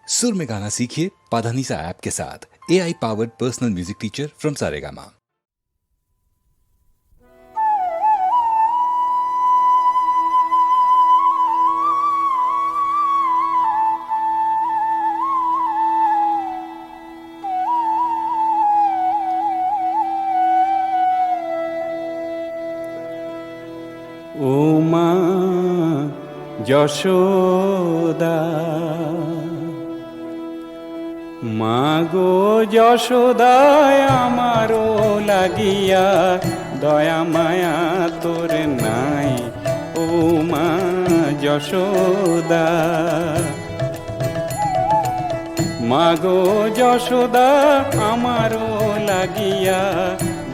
सुर में गाना सीखिए पाधानीसा ऐप के साथ। AI powered personal music teacher from Saregama. ও মা যশোদা, মা গো যশোদায় আমারও লাগিয়া দয়া মায়া তোর নাই। ও মা যশোদা, মা গো যশোদা আমারও লাগিয়া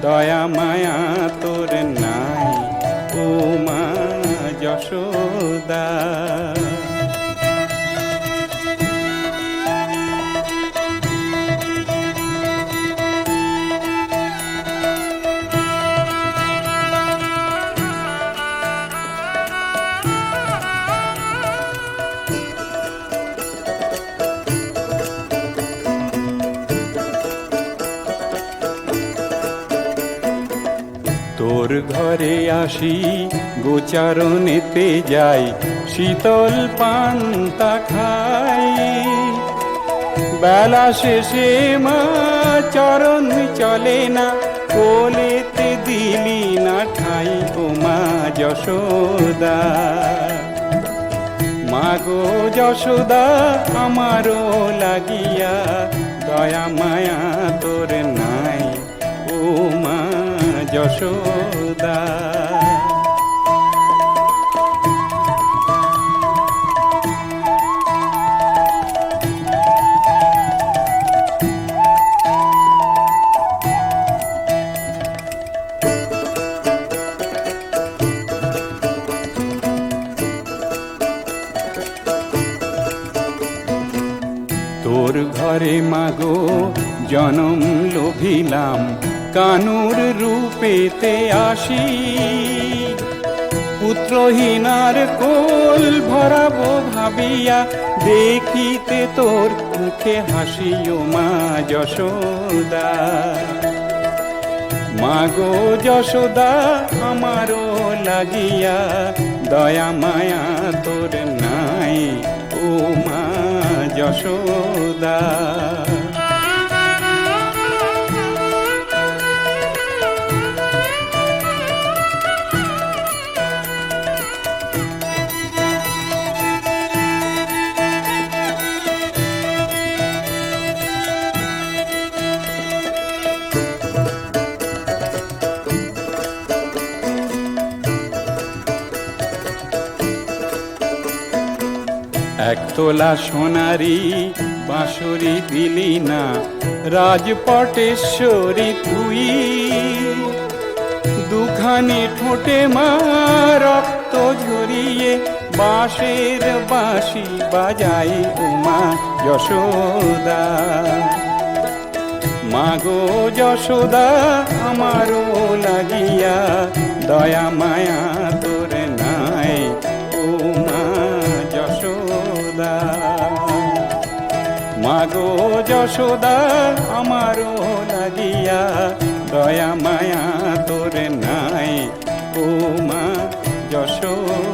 দয়া মায়া তোর নাই। ও মা যশোদা, তোর ঘরে আসি গোচারণেতে যাই, শীতল পান্তা খাই। বেলা শেষে মা চরণ চলে না, কোলেতে দিলি না ঠাই। ও মা যশোদা, মা গো যশোদা আমারও লাগিয়া দয়া মায়া তোর নাই। ও মা যশোদা, তোর ঘরে মাগো জনম লোভিলাম, কানুর রূপেতে আসি। পুত্রহীনার কোল ভরাবো ভাবিয়া, দেখিতে তোর মুখে হাসি। ও মা যশোদা, মা গো যশোদা আমারও লাগিয়া দয়া মায়া তোর নাই। ও মা যশোদা, একতলা সোনারি বাঁশরি দিলি না, রাজপটেশ্বরী তুই। দুখানি ঠোঁটে মা রক্ত ঝরিয়ে বাঁশের বাঁশি বাজাই। ও মা যশোদা, মা গো যশোদা আমারও লাগিয়া দয়া মায়া তোর নাই। ও মা যশোদা, মা গো যশোদা আমারও লাগিয়া দয়া মায়া তোর নাই। ও মা যশোদা।